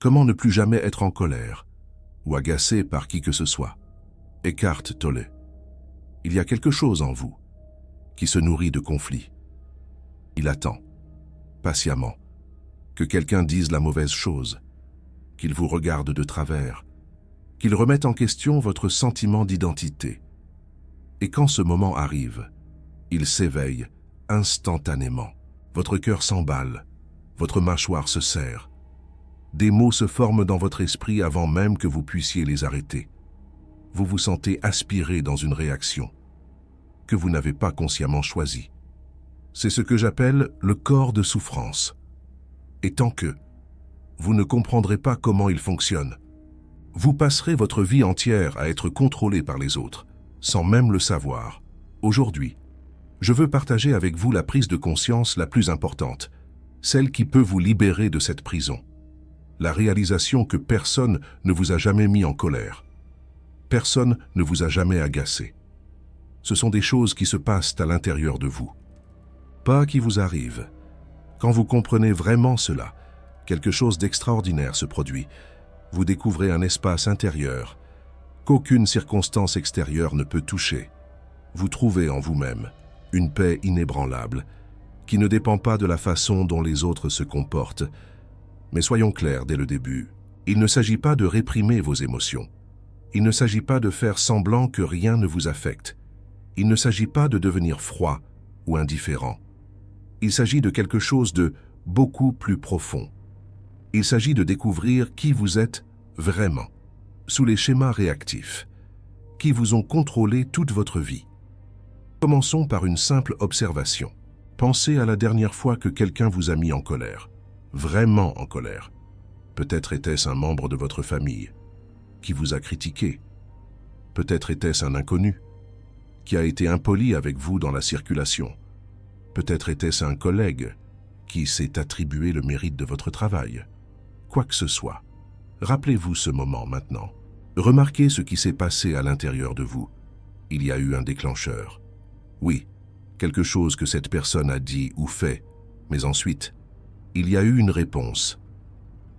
Comment ne plus jamais être en colère ou agacé par qui que ce soit? Eckhart Tolle. Il y a quelque chose en vous qui se nourrit de conflits. Il attend, patiemment, que quelqu'un dise la mauvaise chose, qu'il vous regarde de travers, qu'il remette en question votre sentiment d'identité. Et quand ce moment arrive, il s'éveille instantanément. Votre cœur s'emballe, votre mâchoire se serre. Des mots se forment dans votre esprit avant même que vous puissiez les arrêter. Vous vous sentez aspiré dans une réaction que vous n'avez pas consciemment choisie. C'est ce que j'appelle le corps de souffrance. Et tant que vous ne comprendrez pas comment il fonctionne, vous passerez votre vie entière à être contrôlé par les autres, sans même le savoir. Aujourd'hui, je veux partager avec vous la prise de conscience la plus importante, celle qui peut vous libérer de cette prison. La réalisation que personne ne vous a jamais mis en colère. Personne ne vous a jamais agacé. Ce sont des choses qui se passent à l'intérieur de vous, pas qui vous arrivent. Quand vous comprenez vraiment cela, quelque chose d'extraordinaire se produit. Vous découvrez un espace intérieur qu'aucune circonstance extérieure ne peut toucher. Vous trouvez en vous-même une paix inébranlable qui ne dépend pas de la façon dont les autres se comportent. Mais soyons clairs dès le début, il ne s'agit pas de réprimer vos émotions. Il ne s'agit pas de faire semblant que rien ne vous affecte. Il ne s'agit pas de devenir froid ou indifférent. Il s'agit de quelque chose de beaucoup plus profond. Il s'agit de découvrir qui vous êtes vraiment, sous les schémas réactifs, qui vous ont contrôlé toute votre vie. Commençons par une simple observation. Pensez à la dernière fois que quelqu'un vous a mis en colère, vraiment en colère. Peut-être était-ce un membre de votre famille qui vous a critiqué. Peut-être était-ce un inconnu qui a été impoli avec vous dans la circulation. Peut-être était-ce un collègue qui s'est attribué le mérite de votre travail. Quoi que ce soit, rappelez-vous ce moment maintenant. Remarquez ce qui s'est passé à l'intérieur de vous. Il y a eu un déclencheur. Oui, quelque chose que cette personne a dit ou fait, mais ensuite, il y a eu une réponse.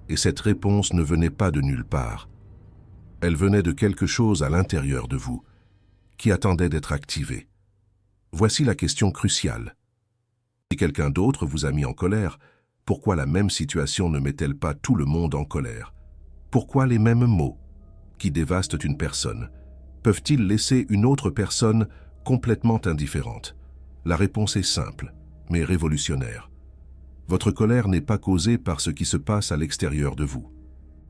Et cette réponse ne venait pas de nulle part. Elle venait de quelque chose à l'intérieur de vous, qui attendait d'être activé. Voici la question cruciale. Si quelqu'un d'autre vous a mis en colère, pourquoi la même situation ne met-elle pas tout le monde en colère? Pourquoi les mêmes mots, qui dévastent une personne, peuvent-ils laisser une autre personne complètement indifférente? La réponse est simple, mais révolutionnaire. Votre colère n'est pas causée par ce qui se passe à l'extérieur de vous.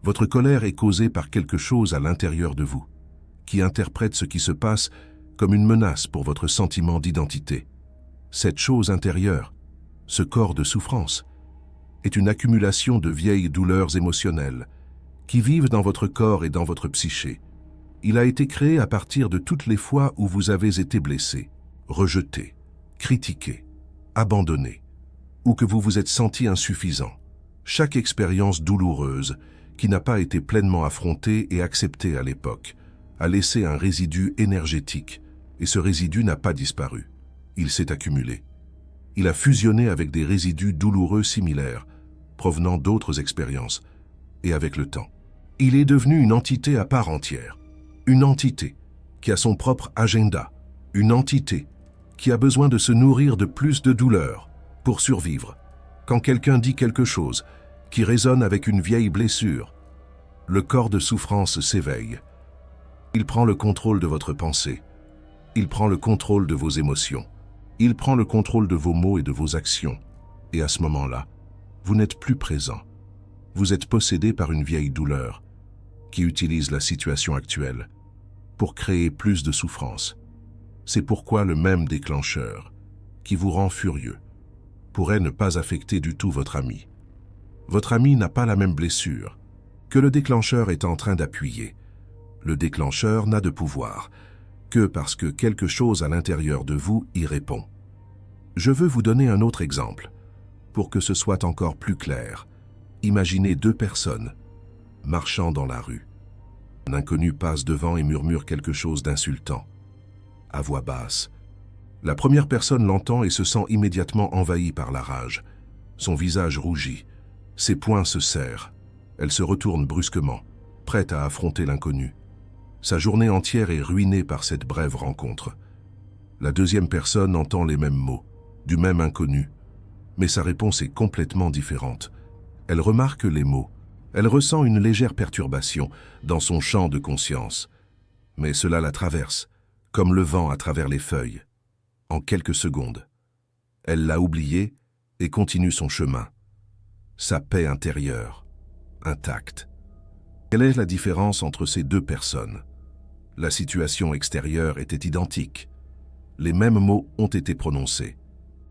Votre colère est causée par quelque chose à l'intérieur de vous, qui interprète ce qui se passe comme une menace pour votre sentiment d'identité. Cette chose intérieure, ce corps de souffrance, est une accumulation de vieilles douleurs émotionnelles qui vivent dans votre corps et dans votre psyché. Il a été créé à partir de toutes les fois où vous avez été blessé, rejeté, critiqué, abandonné, ou que vous vous êtes senti insuffisant. Chaque expérience douloureuse qui n'a pas été pleinement affrontée et acceptée à l'époque a laissé un résidu énergétique, et ce résidu n'a pas disparu. Il s'est accumulé. Il a fusionné avec des résidus douloureux similaires, provenant d'autres expériences, et avec le temps, il est devenu une entité à part entière. Une entité qui a son propre agenda. Une entité qui a besoin de se nourrir de plus de douleur pour survivre. Quand quelqu'un dit quelque chose qui résonne avec une vieille blessure, le corps de souffrance s'éveille. Il prend le contrôle de votre pensée. Il prend le contrôle de vos émotions. Il prend le contrôle de vos mots et de vos actions. Et à ce moment-là, vous n'êtes plus présent. Vous êtes possédé par une vieille douleur qui utilise la situation actuelle pour créer plus de souffrance. C'est pourquoi le même déclencheur, qui vous rend furieux, pourrait ne pas affecter du tout votre ami. Votre ami n'a pas la même blessure que le déclencheur est en train d'appuyer. Le déclencheur n'a de pouvoir que parce que quelque chose à l'intérieur de vous y répond. Je veux vous donner un autre exemple, pour que ce soit encore plus clair. Imaginez deux personnes marchant dans la rue. Un inconnu passe devant et murmure quelque chose d'insultant, à voix basse. La première personne l'entend et se sent immédiatement envahie par la rage. Son visage rougit, ses poings se serrent. Elle se retourne brusquement, prête à affronter l'inconnu. Sa journée entière est ruinée par cette brève rencontre. La deuxième personne entend les mêmes mots, du même inconnu, mais sa réponse est complètement différente. Elle remarque les mots. Elle ressent une légère perturbation dans son champ de conscience. Mais cela la traverse, comme le vent à travers les feuilles. En quelques secondes, elle l'a oublié et continue son chemin. Sa paix intérieure, intacte. Quelle est la différence entre ces deux personnes? La situation extérieure était identique. Les mêmes mots ont été prononcés.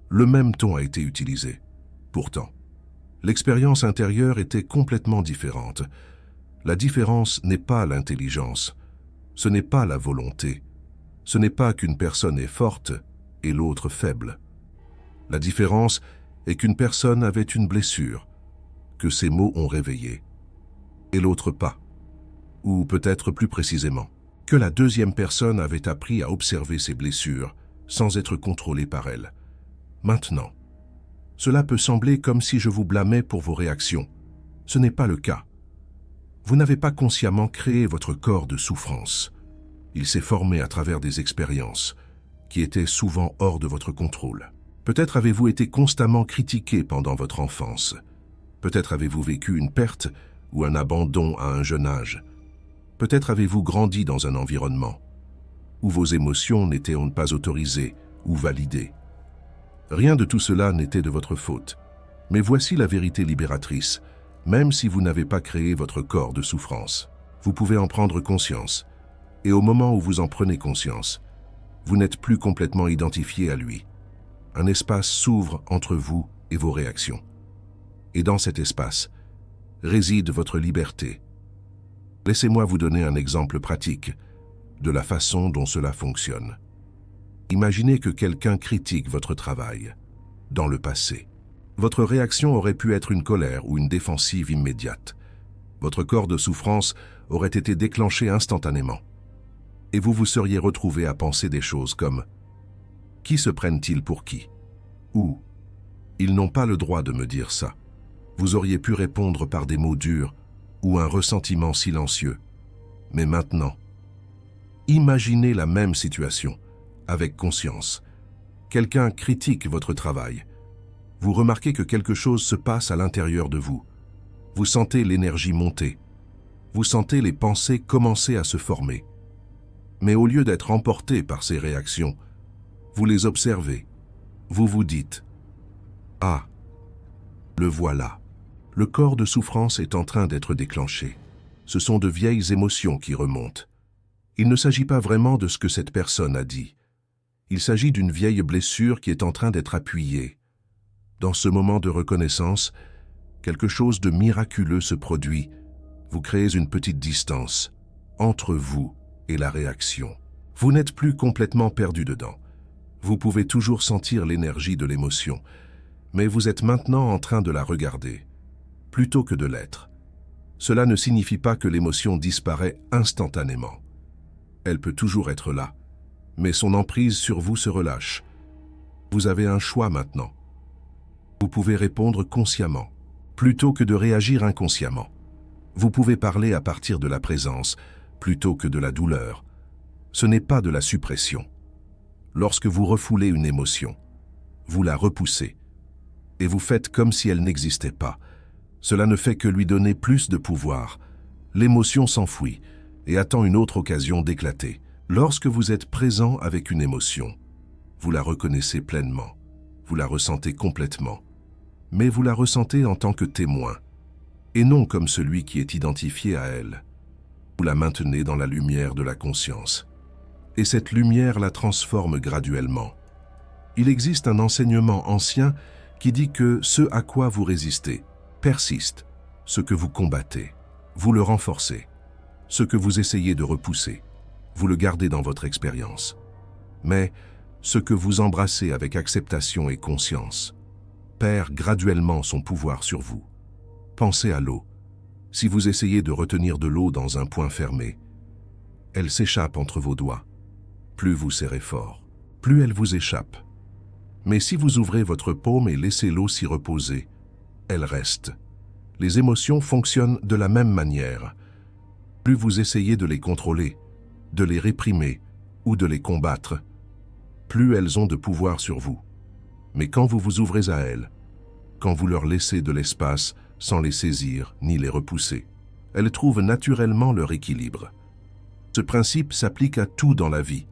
Le même ton a été utilisé. Pourtant, l'expérience intérieure était complètement différente. La différence n'est pas l'intelligence, ce n'est pas la volonté, ce n'est pas qu'une personne est forte et l'autre faible. La différence est qu'une personne avait une blessure, que ses mots ont réveillée, et l'autre pas. Ou peut-être plus précisément, que la deuxième personne avait appris à observer ses blessures sans être contrôlée par elle. Maintenant, cela peut sembler comme si je vous blâmais pour vos réactions. Ce n'est pas le cas. Vous n'avez pas consciemment créé votre corps de souffrance. Il s'est formé à travers des expériences qui étaient souvent hors de votre contrôle. Peut-être avez-vous été constamment critiqué pendant votre enfance. Peut-être avez-vous vécu une perte ou un abandon à un jeune âge. Peut-être avez-vous grandi dans un environnement où vos émotions n'étaient pas autorisées ou validées. Rien de tout cela n'était de votre faute. Mais voici la vérité libératrice. Même si vous n'avez pas créé votre corps de souffrance, vous pouvez en prendre conscience. Et au moment où vous en prenez conscience, vous n'êtes plus complètement identifié à lui. Un espace s'ouvre entre vous et vos réactions. Et dans cet espace réside votre liberté. Laissez-moi vous donner un exemple pratique de la façon dont cela fonctionne. Imaginez que quelqu'un critique votre travail. Dans le passé, votre réaction aurait pu être une colère ou une défensive immédiate. Votre corps de souffrance aurait été déclenché instantanément. Et vous vous seriez retrouvé à penser des choses comme « Qui se prennent-ils pour qui ?» ou « Ils n'ont pas le droit de me dire ça ». Vous auriez pu répondre par des mots durs ou un ressentiment silencieux. Mais maintenant, imaginez la même situation, avec conscience. Quelqu'un critique votre travail. Vous remarquez que quelque chose se passe à l'intérieur de vous. Vous sentez l'énergie monter. Vous sentez les pensées commencer à se former. Mais au lieu d'être emporté par ces réactions, vous les observez. Vous vous dites « Ah, le voilà ». Le corps de souffrance est en train d'être déclenché. Ce sont de vieilles émotions qui remontent. Il ne s'agit pas vraiment de ce que cette personne a dit. Il s'agit d'une vieille blessure qui est en train d'être appuyée. Dans ce moment de reconnaissance, quelque chose de miraculeux se produit. Vous créez une petite distance entre vous et la réaction. Vous n'êtes plus complètement perdu dedans. Vous pouvez toujours sentir l'énergie de l'émotion, mais vous êtes maintenant en train de la regarder, plutôt que de l'être. Cela ne signifie pas que l'émotion disparaît instantanément. Elle peut toujours être là, mais son emprise sur vous se relâche. Vous avez un choix maintenant. Vous pouvez répondre consciemment, plutôt que de réagir inconsciemment. Vous pouvez parler à partir de la présence, plutôt que de la douleur. Ce n'est pas de la suppression. Lorsque vous refoulez une émotion, vous la repoussez, et vous faites comme si elle n'existait pas. Cela ne fait que lui donner plus de pouvoir. L'émotion s'enfuit et attend une autre occasion d'éclater. Lorsque vous êtes présent avec une émotion, vous la reconnaissez pleinement, vous la ressentez complètement, mais vous la ressentez en tant que témoin, et non comme celui qui est identifié à elle. Vous la maintenez dans la lumière de la conscience, et cette lumière la transforme graduellement. Il existe un enseignement ancien qui dit que ce à quoi vous résistez persiste, ce que vous combattez, vous le renforcez, ce que vous essayez de repousser, vous le gardez dans votre expérience. Mais ce que vous embrassez avec acceptation et conscience perd graduellement son pouvoir sur vous. Pensez à l'eau. Si vous essayez de retenir de l'eau dans un point fermé, elle s'échappe entre vos doigts. Plus vous serrez fort, plus elle vous échappe. Mais si vous ouvrez votre paume et laissez l'eau s'y reposer, elle reste. Les émotions fonctionnent de la même manière. Plus vous essayez de les contrôler, de les réprimer ou de les combattre, plus elles ont de pouvoir sur vous. Mais quand vous vous ouvrez à elles, quand vous leur laissez de l'espace sans les saisir ni les repousser, elles trouvent naturellement leur équilibre. Ce principe s'applique à tout dans la vie,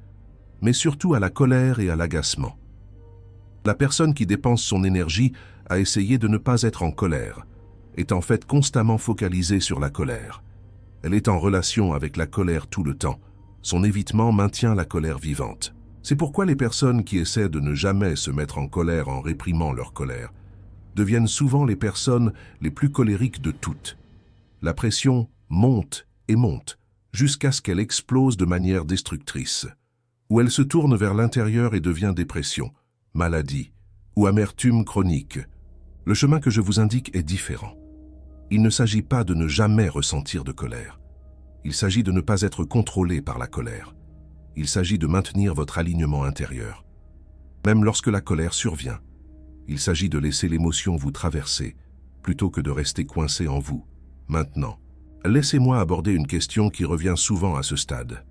mais surtout à la colère et à l'agacement. La personne qui dépense son énergie à essayer de ne pas être en colère est en fait constamment focalisée sur la colère. Elle est en relation avec la colère tout le temps. Son évitement maintient la colère vivante. C'est pourquoi les personnes qui essaient de ne jamais se mettre en colère en réprimant leur colère deviennent souvent les personnes les plus colériques de toutes. La pression monte et monte jusqu'à ce qu'elle explose de manière destructrice, où elle se tourne vers l'intérieur et devient dépression, maladie ou amertume chronique. Le chemin que je vous indique est différent. Il ne s'agit pas de ne jamais ressentir de colère. Il s'agit de ne pas être contrôlé par la colère. Il s'agit de maintenir votre alignement intérieur. Même lorsque la colère survient, il s'agit de laisser l'émotion vous traverser, plutôt que de rester coincé en vous. Maintenant, laissez-moi aborder une question qui revient souvent à ce stade.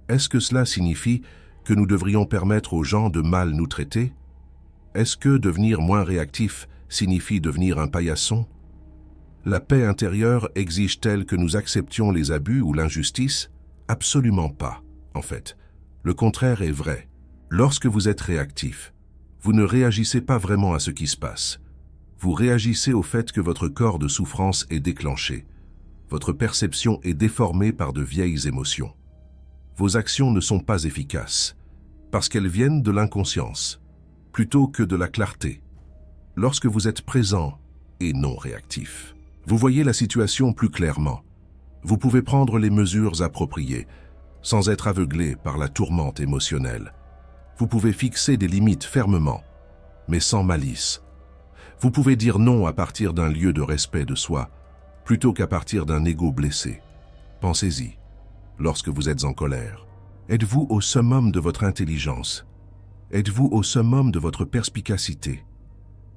Est-ce que cela signifie que nous devrions permettre aux gens de mal nous traiter? Est-ce que devenir moins réactif signifie devenir un paillasson? La paix intérieure exige-t-elle que nous acceptions les abus ou l'injustice? Absolument pas, en fait. Le contraire est vrai. Lorsque vous êtes réactif, vous ne réagissez pas vraiment à ce qui se passe. Vous réagissez au fait que votre corps de souffrance est déclenché. Votre perception est déformée par de vieilles émotions. Vos actions ne sont pas efficaces, parce qu'elles viennent de l'inconscience, plutôt que de la clarté. Lorsque vous êtes présent et non réactif, vous voyez la situation plus clairement. Vous pouvez prendre les mesures appropriées, sans être aveuglé par la tourmente émotionnelle. Vous pouvez fixer des limites fermement, mais sans malice. Vous pouvez dire non à partir d'un lieu de respect de soi, plutôt qu'à partir d'un ego blessé. Pensez-y, lorsque vous êtes en colère. Êtes-vous au summum de votre intelligence? Êtes-vous au summum de votre perspicacité?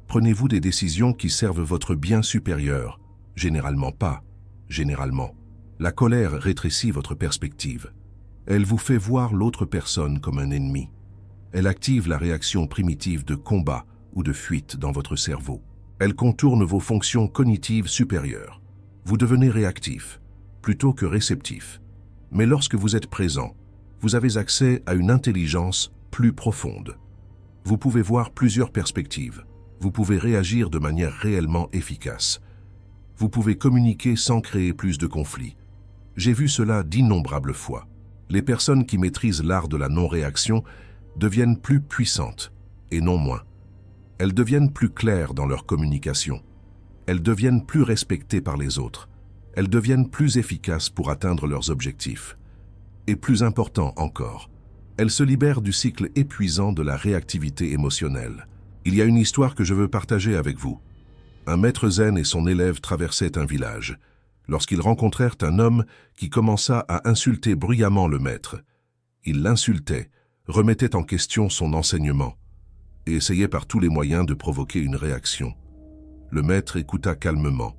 Prenez-vous des décisions qui servent votre bien supérieur? Généralement pas, généralement. La colère rétrécit votre perspective. Elle vous fait voir l'autre personne comme un ennemi. Elle active la réaction primitive de combat ou de fuite dans votre cerveau. Elle contourne vos fonctions cognitives supérieures. Vous devenez réactif, plutôt que réceptif. Mais lorsque vous êtes présent, vous avez accès à une intelligence plus profonde. Vous pouvez voir plusieurs perspectives. Vous pouvez réagir de manière réellement efficace. Vous pouvez communiquer sans créer plus de conflits. J'ai vu cela d'innombrables fois. Les personnes qui maîtrisent l'art de la non-réaction deviennent plus puissantes, et non moins. Elles deviennent plus claires dans leur communication. Elles deviennent plus respectées par les autres. Elles deviennent plus efficaces pour atteindre leurs objectifs. Et plus important encore, elles se libèrent du cycle épuisant de la réactivité émotionnelle. Il y a une histoire que je veux partager avec vous. Un maître zen et son élève traversaient un village, lorsqu'ils rencontrèrent un homme qui commença à insulter bruyamment le maître. Il l'insultait, remettait en question son enseignement, et essayait par tous les moyens de provoquer une réaction. Le maître écouta calmement,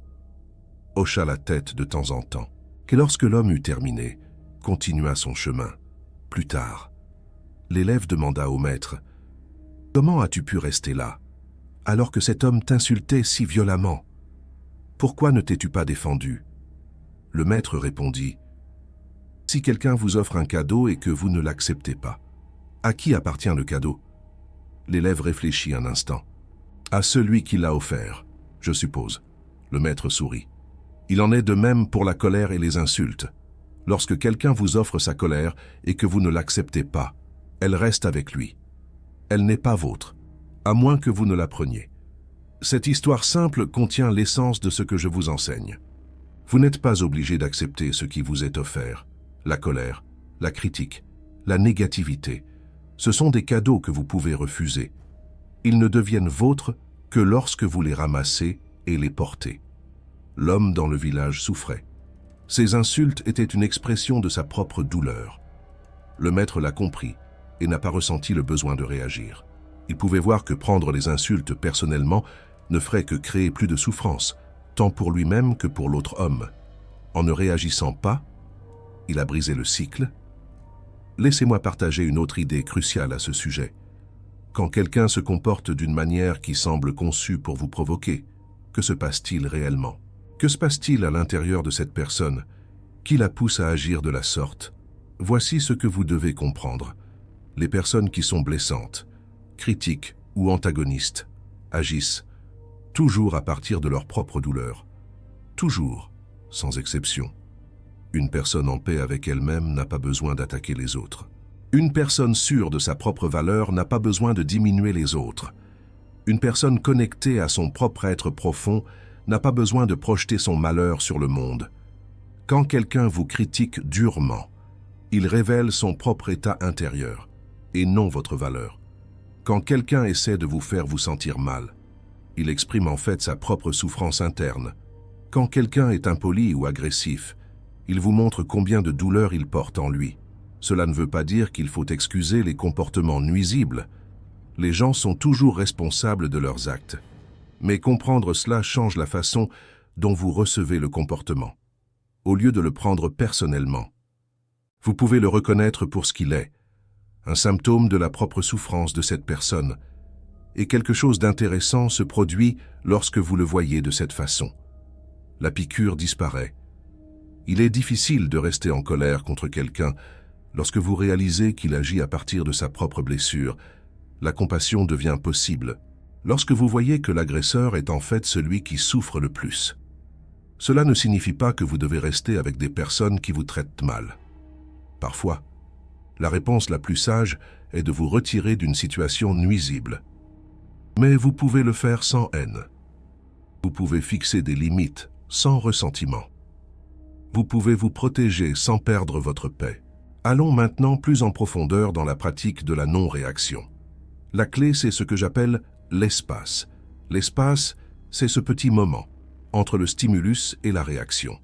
hocha la tête de temps en temps, et lorsque l'homme eut terminé, continua son chemin. Plus tard, l'élève demanda au maître, « Comment as-tu pu rester là, alors que cet homme t'insultait si violemment? Pourquoi ne t'es-tu pas défendu ?» Le maître répondit, « Si quelqu'un vous offre un cadeau et que vous ne l'acceptez pas, à qui appartient le cadeau ?» L'élève réfléchit un instant. « À celui qui l'a offert, je suppose. » Le maître sourit. « Il en est de même pour la colère et les insultes. Lorsque quelqu'un vous offre sa colère et que vous ne l'acceptez pas, elle reste avec lui. Elle n'est pas vôtre, à moins que vous ne la preniez. Cette histoire simple contient l'essence de ce que je vous enseigne. Vous n'êtes pas obligé d'accepter ce qui vous est offert. La colère, la critique, la négativité, ce sont des cadeaux que vous pouvez refuser. Ils ne deviennent vôtres que lorsque vous les ramassez et les portez. L'homme dans le village souffrait. Ces insultes étaient une expression de sa propre douleur. Le maître l'a compris et n'a pas ressenti le besoin de réagir. Il pouvait voir que prendre les insultes personnellement ne ferait que créer plus de souffrance, tant pour lui-même que pour l'autre homme. En ne réagissant pas, il a brisé le cycle. Laissez-moi partager une autre idée cruciale à ce sujet. Quand quelqu'un se comporte d'une manière qui semble conçue pour vous provoquer, que se passe-t-il réellement? Que se passe-t-il à l'intérieur de cette personne qui la pousse à agir de la sorte? Voici ce que vous devez comprendre. Les personnes qui sont blessantes, critiques ou antagonistes agissent toujours à partir de leur propre douleur. Toujours, sans exception. Une personne en paix avec elle-même n'a pas besoin d'attaquer les autres. Une personne sûre de sa propre valeur n'a pas besoin de diminuer les autres. Une personne connectée à son propre être profond n'a pas besoin de projeter son malheur sur le monde. Quand quelqu'un vous critique durement, il révèle son propre état intérieur et non votre valeur. Quand quelqu'un essaie de vous faire vous sentir mal, il exprime en fait sa propre souffrance interne. Quand quelqu'un est impoli ou agressif, il vous montre combien de douleur il porte en lui. Cela ne veut pas dire qu'il faut excuser les comportements nuisibles. Les gens sont toujours responsables de leurs actes. Mais comprendre cela change la façon dont vous recevez le comportement. Au lieu de le prendre personnellement, vous pouvez le reconnaître pour ce qu'il est, un symptôme de la propre souffrance de cette personne. Et quelque chose d'intéressant se produit lorsque vous le voyez de cette façon. La piqûre disparaît. Il est difficile de rester en colère contre quelqu'un lorsque vous réalisez qu'il agit à partir de sa propre blessure. La compassion devient possible lorsque vous voyez que l'agresseur est en fait celui qui souffre le plus. Cela ne signifie pas que vous devez rester avec des personnes qui vous traitent mal. Parfois, la réponse la plus sage est de vous retirer d'une situation nuisible. Mais vous pouvez le faire sans haine. Vous pouvez fixer des limites sans ressentiment. Vous pouvez vous protéger sans perdre votre paix. Allons maintenant plus en profondeur dans la pratique de la non-réaction. La clé, c'est ce que j'appelle l'espace. L'espace, c'est ce petit moment entre le stimulus et la réaction.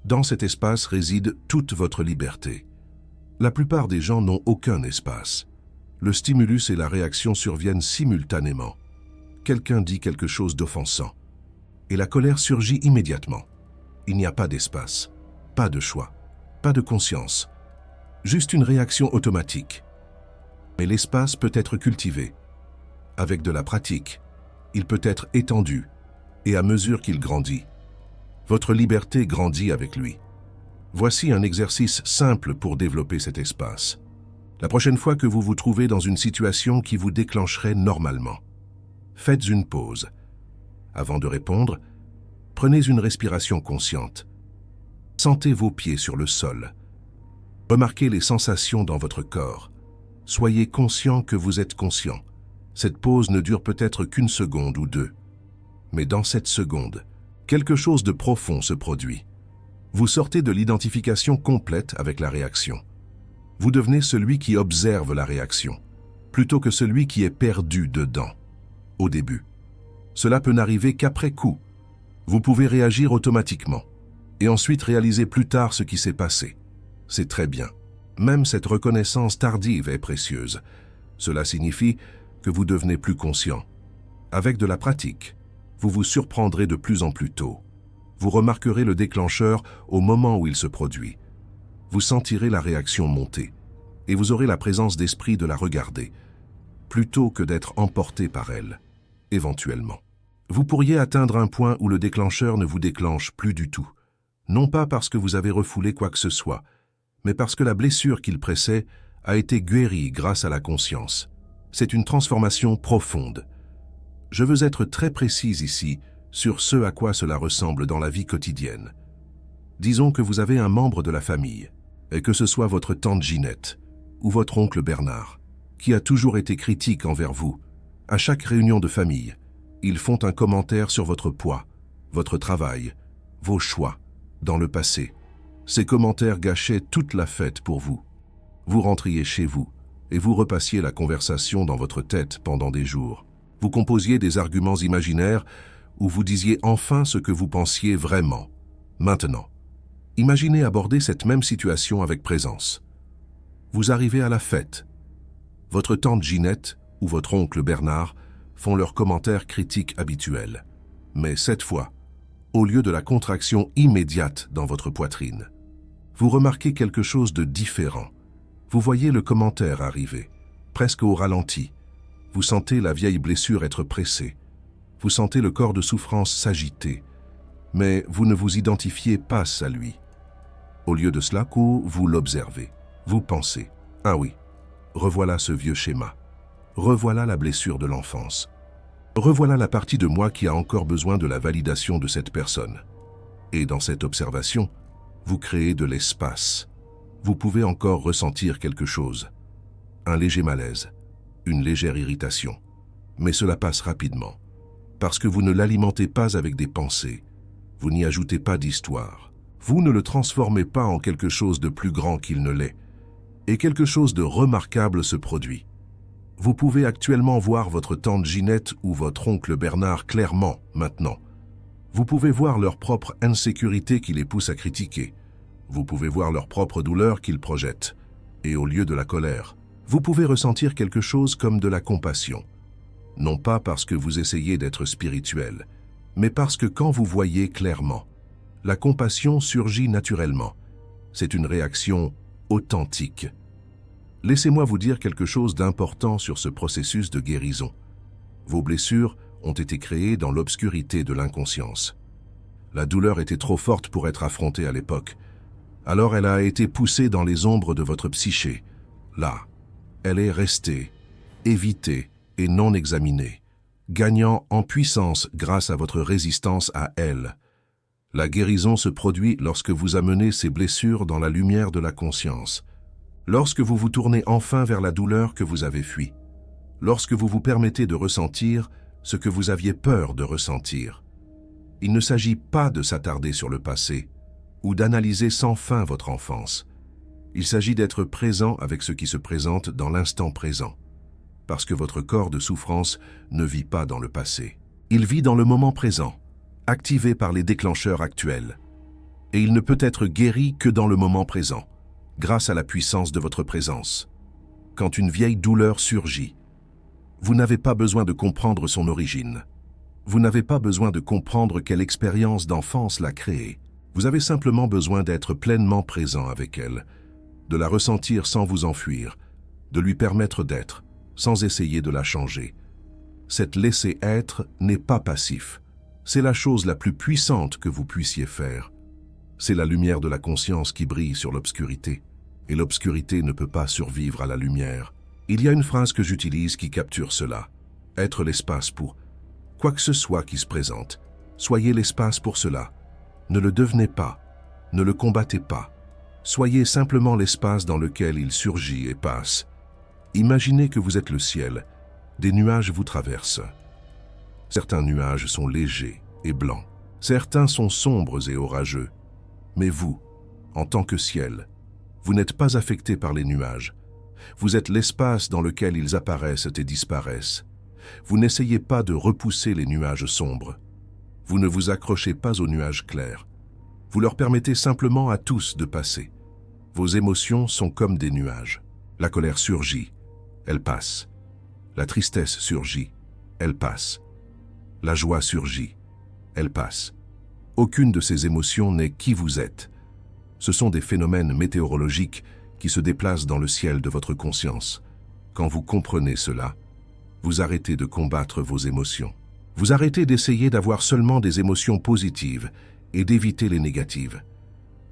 Dans cet espace réside toute votre liberté. La plupart des gens n'ont aucun espace. Le stimulus et la réaction surviennent simultanément. Quelqu'un dit quelque chose d'offensant, et la colère surgit immédiatement. Il n'y a pas d'espace, pas de choix, pas de conscience, juste une réaction automatique. Mais l'espace peut être cultivé. Avec de la pratique, il peut être étendu, et à mesure qu'il grandit, votre liberté grandit avec lui. Voici un exercice simple pour développer cet espace. La prochaine fois que vous vous trouvez dans une situation qui vous déclencherait normalement, faites une pause. Avant de répondre, prenez une respiration consciente. Sentez vos pieds sur le sol. Remarquez les sensations dans votre corps. Soyez conscient que vous êtes conscient. Cette pause ne dure peut-être qu'une seconde ou deux. Mais dans cette seconde, quelque chose de profond se produit. Vous sortez de l'identification complète avec la réaction. Vous devenez celui qui observe la réaction, plutôt que celui qui est perdu dedans, au début. Cela peut n'arriver qu'après coup. Vous pouvez réagir automatiquement, et ensuite réaliser plus tard ce qui s'est passé. C'est très bien. Même cette reconnaissance tardive est précieuse. Cela signifie que vous devenez plus conscient. Avec de la pratique, vous vous surprendrez de plus en plus tôt. Vous remarquerez le déclencheur au moment où il se produit. Vous sentirez la réaction monter, et vous aurez la présence d'esprit de la regarder, plutôt que d'être emporté par elle, éventuellement. Vous pourriez atteindre un point où le déclencheur ne vous déclenche plus du tout, non pas parce que vous avez refoulé quoi que ce soit, mais parce que la blessure qu'il pressait a été guérie grâce à la conscience. C'est une transformation profonde. Je veux être très précise ici sur ce à quoi cela ressemble dans la vie quotidienne. Disons que vous avez un membre de la famille, et que ce soit votre tante Ginette ou votre oncle Bernard, qui a toujours été critique envers vous. À chaque réunion de famille, ils font un commentaire sur votre poids, votre travail, vos choix, dans le passé. Ces commentaires gâchaient toute la fête pour vous. Vous rentriez chez vous, et vous repassiez la conversation dans votre tête pendant des jours. Vous composiez des arguments imaginaires où vous disiez enfin ce que vous pensiez vraiment. Maintenant, imaginez aborder cette même situation avec présence. Vous arrivez à la fête. Votre tante Ginette ou votre oncle Bernard font leurs commentaires critiques habituels. Mais cette fois, au lieu de la contraction immédiate dans votre poitrine. Vous remarquez quelque chose de différent. Vous voyez le commentaire arriver, presque au ralenti. Vous sentez la vieille blessure être pressée. Vous sentez le corps de souffrance s'agiter. Mais vous ne vous identifiez pas à lui. Au lieu de cela, vous l'observez. Vous pensez, « Ah oui, revoilà ce vieux schéma. Revoilà la blessure de l'enfance. Revoilà la partie de moi qui a encore besoin de la validation de cette personne. » Et dans cette observation, vous créez de l'espace. Vous pouvez encore ressentir quelque chose. Un léger malaise, une légère irritation. Mais cela passe rapidement. Parce que vous ne l'alimentez pas avec des pensées. Vous n'y ajoutez pas d'histoire. Vous ne le transformez pas en quelque chose de plus grand qu'il ne l'est. Et quelque chose de remarquable se produit. Vous pouvez actuellement voir votre tante Ginette ou votre oncle Bernard clairement maintenant. Vous pouvez voir leur propre insécurité qui les pousse à critiquer. Vous pouvez voir leur propre douleur qu'ils projettent. Et au lieu de la colère, vous pouvez ressentir quelque chose comme de la compassion. Non pas parce que vous essayez d'être spirituel, mais parce que quand vous voyez clairement, la compassion surgit naturellement. C'est une réaction authentique. Laissez-moi vous dire quelque chose d'important sur ce processus de guérison. Vos blessures ont été créées dans l'obscurité de l'inconscience. La douleur était trop forte pour être affrontée à l'époque. Alors elle a été poussée dans les ombres de votre psyché. Là, elle est restée, évitée et non examinée, gagnant en puissance grâce à votre résistance à elle. La guérison se produit lorsque vous amenez ces blessures dans la lumière de la conscience. Lorsque vous vous tournez enfin vers la douleur que vous avez fuie. Lorsque vous vous permettez de ressentir ce que vous aviez peur de ressentir. Il ne s'agit pas de s'attarder sur le passé ou d'analyser sans fin votre enfance. Il s'agit d'être présent avec ce qui se présente dans l'instant présent. Parce que votre corps de souffrance ne vit pas dans le passé. Il vit dans le moment présent, activé par les déclencheurs actuels. Et il ne peut être guéri que dans le moment présent, grâce à la puissance de votre présence. Quand une vieille douleur surgit, vous n'avez pas besoin de comprendre son origine. Vous n'avez pas besoin de comprendre quelle expérience d'enfance l'a créée. Vous avez simplement besoin d'être pleinement présent avec elle, de la ressentir sans vous enfuir, de lui permettre d'être, sans essayer de la changer. Cette laisser-être n'est pas passif. C'est la chose la plus puissante que vous puissiez faire. C'est la lumière de la conscience qui brille sur l'obscurité. Et l'obscurité ne peut pas survivre à la lumière. Il y a une phrase que j'utilise qui capture cela. Être l'espace pour quoi que ce soit qui se présente. Soyez l'espace pour cela. Ne le devenez pas. Ne le combattez pas. Soyez simplement l'espace dans lequel il surgit et passe. Imaginez que vous êtes le ciel. Des nuages vous traversent. Certains nuages sont légers et blancs. Certains sont sombres et orageux. Mais vous, en tant que ciel, vous n'êtes pas affecté par les nuages. Vous êtes l'espace dans lequel ils apparaissent et disparaissent. Vous n'essayez pas de repousser les nuages sombres. Vous ne vous accrochez pas aux nuages clairs. Vous leur permettez simplement à tous de passer. Vos émotions sont comme des nuages. La colère surgit, elle passe. La tristesse surgit, elle passe. La joie surgit, elle passe. Aucune de ces émotions n'est qui vous êtes. Ce sont des phénomènes météorologiques qui se déplacent dans le ciel de votre conscience. Quand vous comprenez cela, vous arrêtez de combattre vos émotions. Vous arrêtez d'essayer d'avoir seulement des émotions positives et d'éviter les négatives.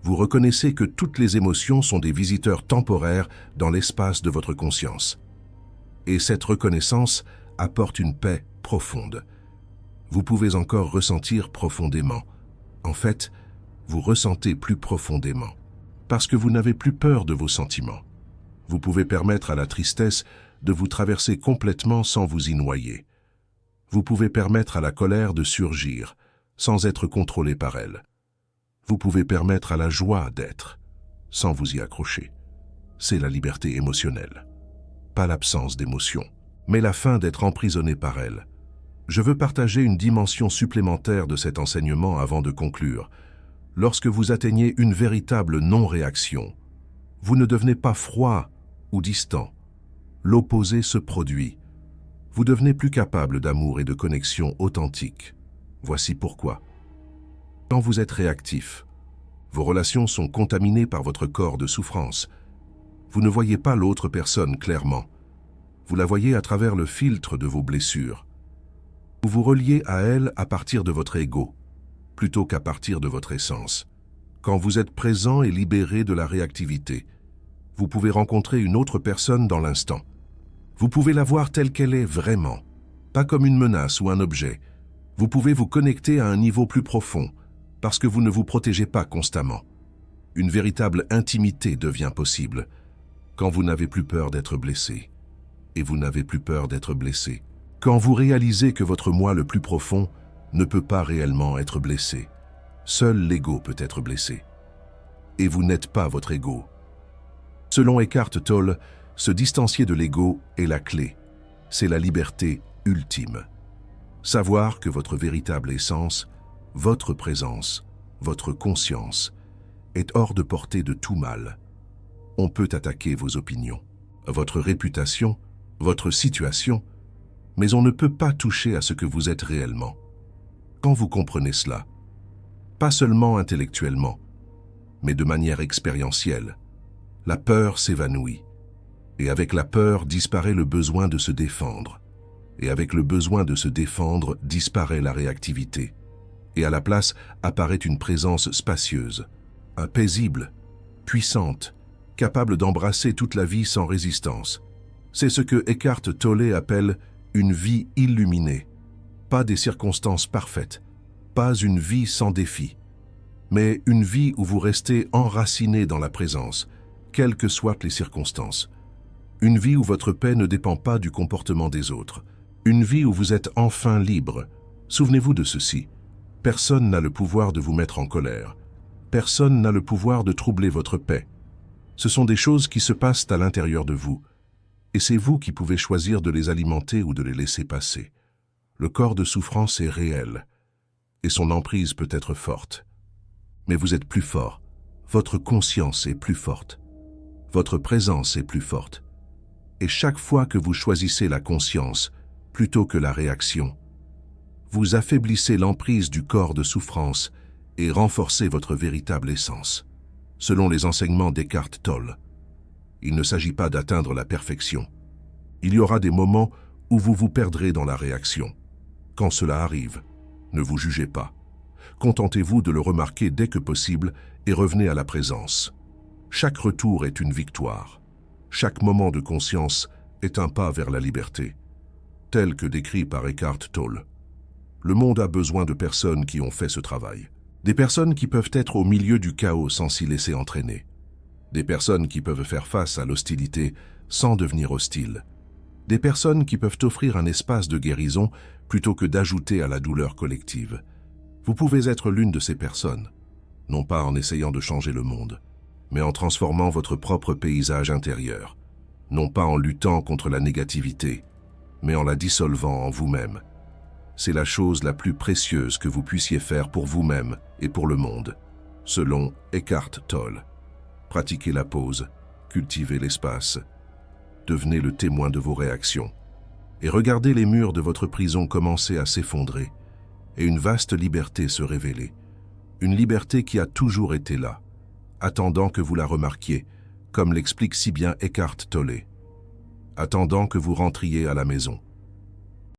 Vous reconnaissez que toutes les émotions sont des visiteurs temporaires dans l'espace de votre conscience. Et cette reconnaissance apporte une paix profonde. Vous pouvez encore ressentir profondément. En fait, vous ressentez plus profondément. Parce que vous n'avez plus peur de vos sentiments. Vous pouvez permettre à la tristesse de vous traverser complètement sans vous y noyer. Vous pouvez permettre à la colère de surgir, sans être contrôlé par elle. Vous pouvez permettre à la joie d'être, sans vous y accrocher. C'est la liberté émotionnelle. Pas l'absence d'émotion, mais la fin d'être emprisonné par elle. Je veux partager une dimension supplémentaire de cet enseignement avant de conclure. Lorsque vous atteignez une véritable non-réaction, vous ne devenez pas froid ou distant. L'opposé se produit. Vous devenez plus capable d'amour et de connexion authentique. Voici pourquoi. Quand vous êtes réactif, vos relations sont contaminées par votre corps de souffrance. Vous ne voyez pas l'autre personne clairement. Vous la voyez à travers le filtre de vos blessures. Vous vous reliez à elle à partir de votre ego, plutôt qu'à partir de votre essence. Quand vous êtes présent et libéré de la réactivité, vous pouvez rencontrer une autre personne dans l'instant. Vous pouvez la voir telle qu'elle est vraiment, pas comme une menace ou un objet. Vous pouvez vous connecter à un niveau plus profond, parce que vous ne vous protégez pas constamment. Une véritable intimité devient possible quand vous n'avez plus peur d'être blessé. Et vous n'avez plus peur d'être blessé. Quand vous réalisez que votre moi le plus profond ne peut pas réellement être blessé. Seul l'ego peut être blessé. Et vous n'êtes pas votre ego. Selon Eckhart Tolle, se distancier de l'ego est la clé. C'est la liberté ultime. Savoir que votre véritable essence, votre présence, votre conscience, est hors de portée de tout mal. On peut attaquer vos opinions, votre réputation, votre situation, mais on ne peut pas toucher à ce que vous êtes réellement. Quand vous comprenez cela, pas seulement intellectuellement, mais de manière expérientielle, la peur s'évanouit. Et avec la peur disparaît le besoin de se défendre. Et avec le besoin de se défendre disparaît la réactivité. Et à la place apparaît une présence spacieuse, paisible, puissante, capable d'embrasser toute la vie sans résistance. C'est ce que Eckhart Tolle appelle une vie illuminée. Pas des circonstances parfaites, pas une vie sans défi, mais une vie où vous restez enraciné dans la présence, quelles que soient les circonstances. Une vie où votre paix ne dépend pas du comportement des autres. Une vie où vous êtes enfin libre. Souvenez-vous de ceci. Personne n'a le pouvoir de vous mettre en colère. Personne n'a le pouvoir de troubler votre paix. Ce sont des choses qui se passent à l'intérieur de vous. Et c'est vous qui pouvez choisir de les alimenter ou de les laisser passer. Le corps de souffrance est réel. Et son emprise peut être forte. Mais vous êtes plus fort. Votre conscience est plus forte. Votre présence est plus forte. Et chaque fois que vous choisissez la conscience plutôt que la réaction, vous affaiblissez l'emprise du corps de souffrance et renforcez votre véritable essence. Selon les enseignements d'Eckhart Tolle, il ne s'agit pas d'atteindre la perfection. Il y aura des moments où vous vous perdrez dans la réaction. Quand cela arrive, ne vous jugez pas. Contentez-vous de le remarquer dès que possible et revenez à la présence. Chaque retour est une victoire. Chaque moment de conscience est un pas vers la liberté, tel que décrit par Eckhart Tolle. Le monde a besoin de personnes qui ont fait ce travail. Des personnes qui peuvent être au milieu du chaos sans s'y laisser entraîner. Des personnes qui peuvent faire face à l'hostilité sans devenir hostiles. Des personnes qui peuvent offrir un espace de guérison plutôt que d'ajouter à la douleur collective. Vous pouvez être l'une de ces personnes, non pas en essayant de changer le monde, mais en transformant votre propre paysage intérieur, non pas en luttant contre la négativité, mais en la dissolvant en vous-même. C'est la chose la plus précieuse que vous puissiez faire pour vous-même et pour le monde, selon Eckhart Tolle. Pratiquez la pause, cultivez l'espace, devenez le témoin de vos réactions, et regardez les murs de votre prison commencer à s'effondrer, et une vaste liberté se révéler, une liberté qui a toujours été là, attendant que vous la remarquiez, comme l'explique si bien Eckhart Tolle, attendant que vous rentriez à la maison.